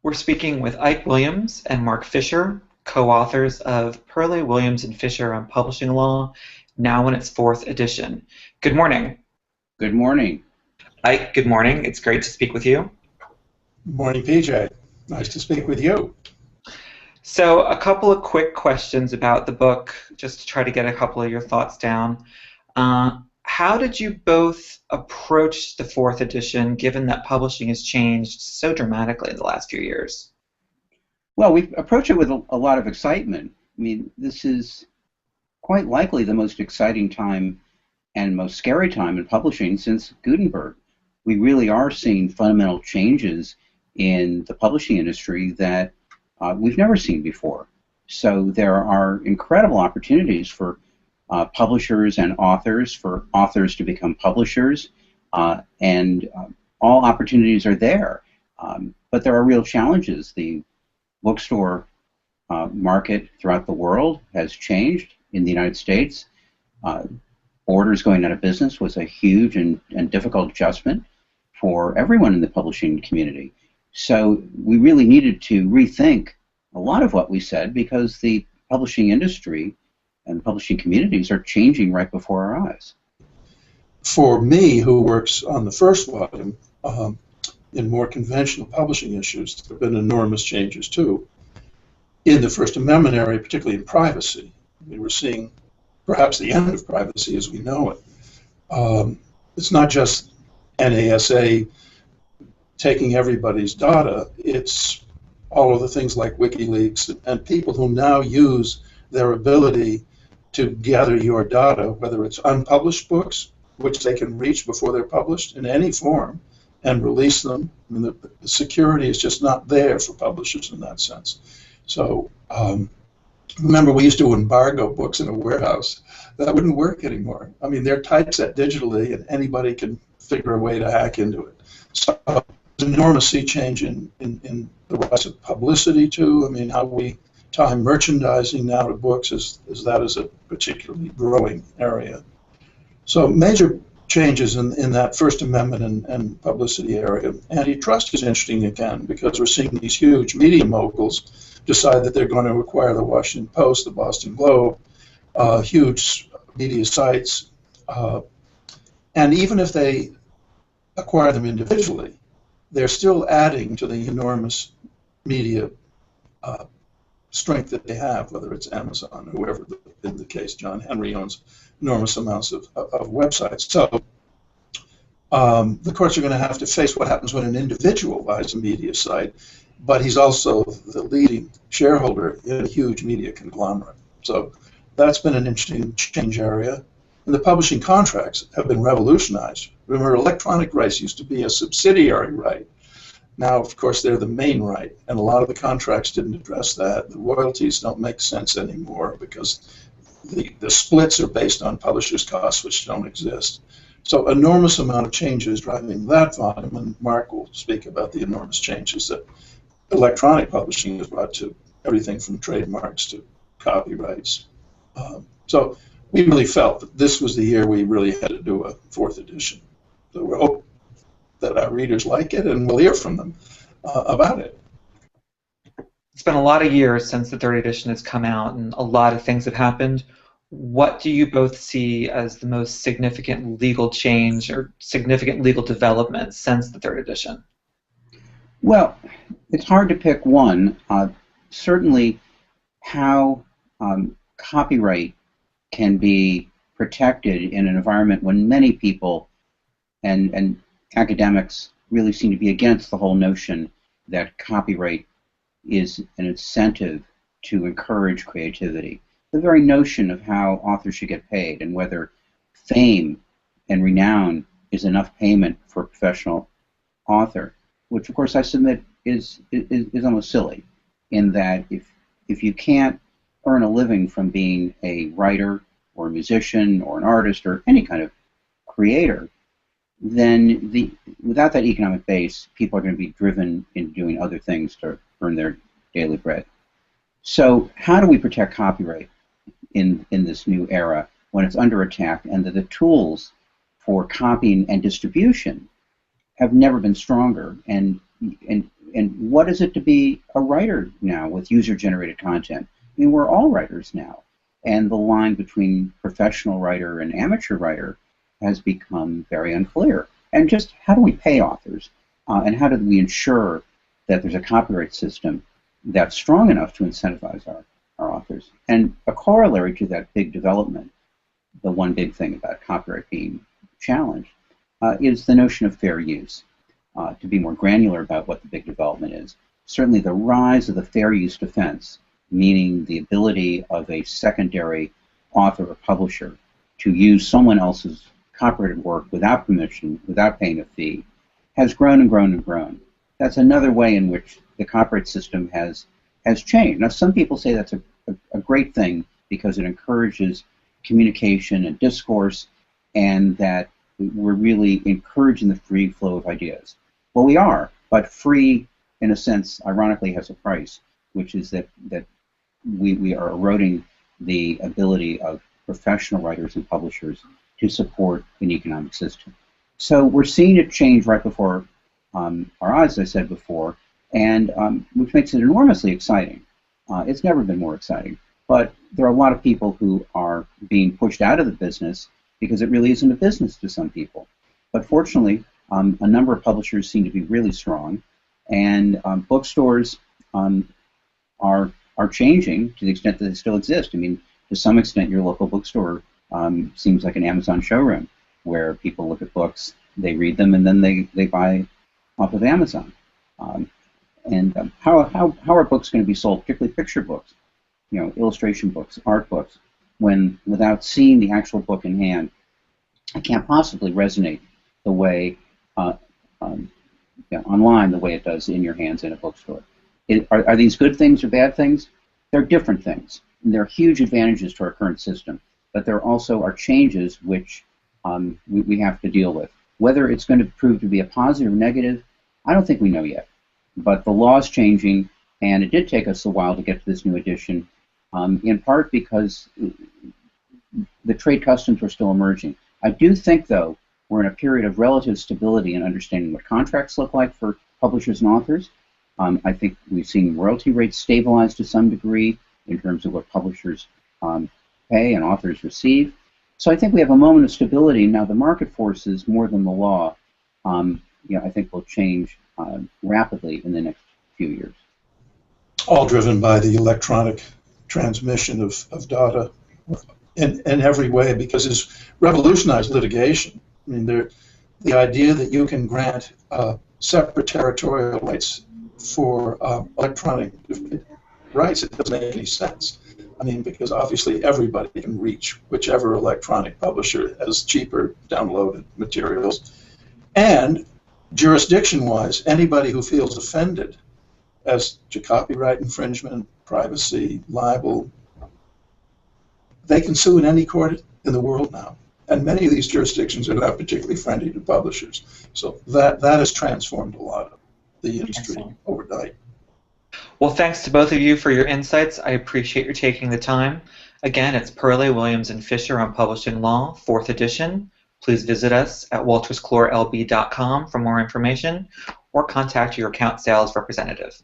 We're speaking with Ike Williams and Mark Fischer, co-authors of Perle, Williams, and Fischer on Publishing Law, now in its fourth edition. Good morning. Good morning. Ike, good morning. It's great to speak with you. Good morning, PJ. Nice to speak with you. So a couple of quick questions about the book, just to try to get a couple of your thoughts down. How did you both approach the fourth edition, given that publishing has changed so dramatically in the last few years? Well, we approach it with a lot of excitement. I mean, this is quite likely the most exciting time and most scary time in publishing since Gutenberg. We really are seeing fundamental changes in the publishing industry that we've never seen before. So there are incredible opportunities for publishers and authors, for authors to become publishers, and all opportunities are there. But there are real challenges. The bookstore market throughout the world has changed. In the United States, Borders going out of business was a huge and difficult adjustment for everyone in the publishing community. So we really needed to rethink a lot of what we said because the publishing industry and publishing communities are changing right before our eyes. For me, who works on the first volume, in more conventional publishing issues, there have been enormous changes too. In the First Amendment area, particularly in privacy, we were seeing perhaps the end of privacy as we know it. It's not just NASA taking everybody's data, it's all of the things like WikiLeaks and people who now use their ability to gather your data, whether it's unpublished books, which they can reach before they're published in any form, and release them. I mean, the security is just not there for publishers in that sense. So remember, we used to embargo books in a warehouse. That wouldn't work anymore. I mean, they're typeset digitally, and anybody can figure a way to hack into it. So there's an enormous sea change in the rise of publicity, too. I mean, how we tie merchandising now to books is a particularly growing area. So major changes in that First Amendment and publicity area. Antitrust is interesting again because we're seeing these huge media moguls decide that they're going to acquire the Washington Post, the Boston Globe, huge media sites. And even if they acquire them individually, they're still adding to the enormous media strength that they have, whether it's Amazon or whoever, in the case John Henry owns enormous amounts of websites. So the courts are going to have to face what happens when an individual buys a media site, but he's also the leading shareholder in a huge media conglomerate. So that's been an interesting change area. And the publishing contracts have been revolutionized. Remember, electronic rights used to be a subsidiary right. Now, of course, they're the main right, and a lot of the contracts didn't address that. The royalties don't make sense anymore because the splits are based on publishers' costs, which don't exist. So enormous amount of changes driving that volume, and Mark will speak about the enormous changes that electronic publishing has brought to everything from trademarks to copyrights. So we really felt that this was the year we really had to do a fourth edition. So we hope that our readers like it, and we'll hear from them about it. It's been a lot of years since the third edition has come out, and a lot of things have happened. What do you both see as the most significant legal change or significant legal development since the third edition? Well, it's hard to pick one. Certainly, how copyright can be protected in an environment when many people and academics really seem to be against the whole notion that copyright is an incentive to encourage creativity. The very notion of how authors should get paid and whether fame and renown is enough payment for a professional author, which of course I submit is almost silly, in that if you can't earn a living from being a writer or a musician or an artist or any kind of creator, then without that economic base, people are going to be driven into doing other things to earn their daily bread. So how do we protect copyright in this new era when it's under attack and that the tools for copying and distribution have never been stronger? And And what is it to be a writer now with user-generated content? I mean, we're all writers now. And the line between professional writer and amateur writer has become very unclear. And just how do we pay authors? And how do we ensure that there's a copyright system that's strong enough to incentivize our authors? And a corollary to that big development, the one big thing about copyright being challenged, is the notion of fair use. To be more granular about what the big development is, certainly the rise of the fair use defense, meaning the ability of a secondary author or publisher to use someone else's copyrighted work without permission, without paying a fee, has grown and grown and grown. That's another way in which the copyright system has changed. Now, some people say that's a great thing because it encourages communication and discourse, and that we're really encouraging the free flow of ideas. Well, we are, but free, in a sense, ironically, has a price, which is that we are eroding the ability of professional writers and publishers to support an economic system. So we're seeing it change right before our eyes, as I said before, and which makes it enormously exciting. It's never been more exciting. But there are a lot of people who are being pushed out of the business because it really isn't a business to some people. But fortunately, a number of publishers seem to be really strong, and bookstores are changing to the extent that they still exist. I mean, to some extent, your local bookstore seems like an Amazon showroom where people look at books, they read them, and then they buy off of Amazon. How are books going to be sold, particularly picture books, illustration books, art books, when without seeing the actual book in hand, it can't possibly resonate the way online, the way it does in your hands in a bookstore. Are these good things or bad things? They're different things. And there are huge advantages to our current system, but there also are changes which we have to deal with. Whether it's going to prove to be a positive or negative, I don't think we know yet. But the law is changing, and it did take us a while to get to this new edition, in part because the trade customs were still emerging. I do think, though, we're in a period of relative stability in understanding what contracts look like for publishers and authors. I think we've seen royalty rates stabilize to some degree in terms of what publishers pay and authors receive. So I think we have a moment of stability. Now the market forces, more than the law, I think will change rapidly in the next few years. All driven by the electronic transmission of data in every way, because it's revolutionized litigation. I mean, the idea that you can grant separate territorial rights for electronic rights, it doesn't make any sense. I mean, because obviously everybody can reach whichever electronic publisher has cheaper downloaded materials. And jurisdiction-wise, anybody who feels offended as to copyright infringement, privacy, libel, they can sue in any court in the world now. And many of these jurisdictions are not particularly friendly to publishers. So that has transformed a lot of the industry overnight. Well, thanks to both of you for your insights. I appreciate your taking the time. Again, it's Perle, Williams, and Fischer on Publishing Law, 4th edition. Please visit us at waltersclorelb.com for more information or contact your account sales representative.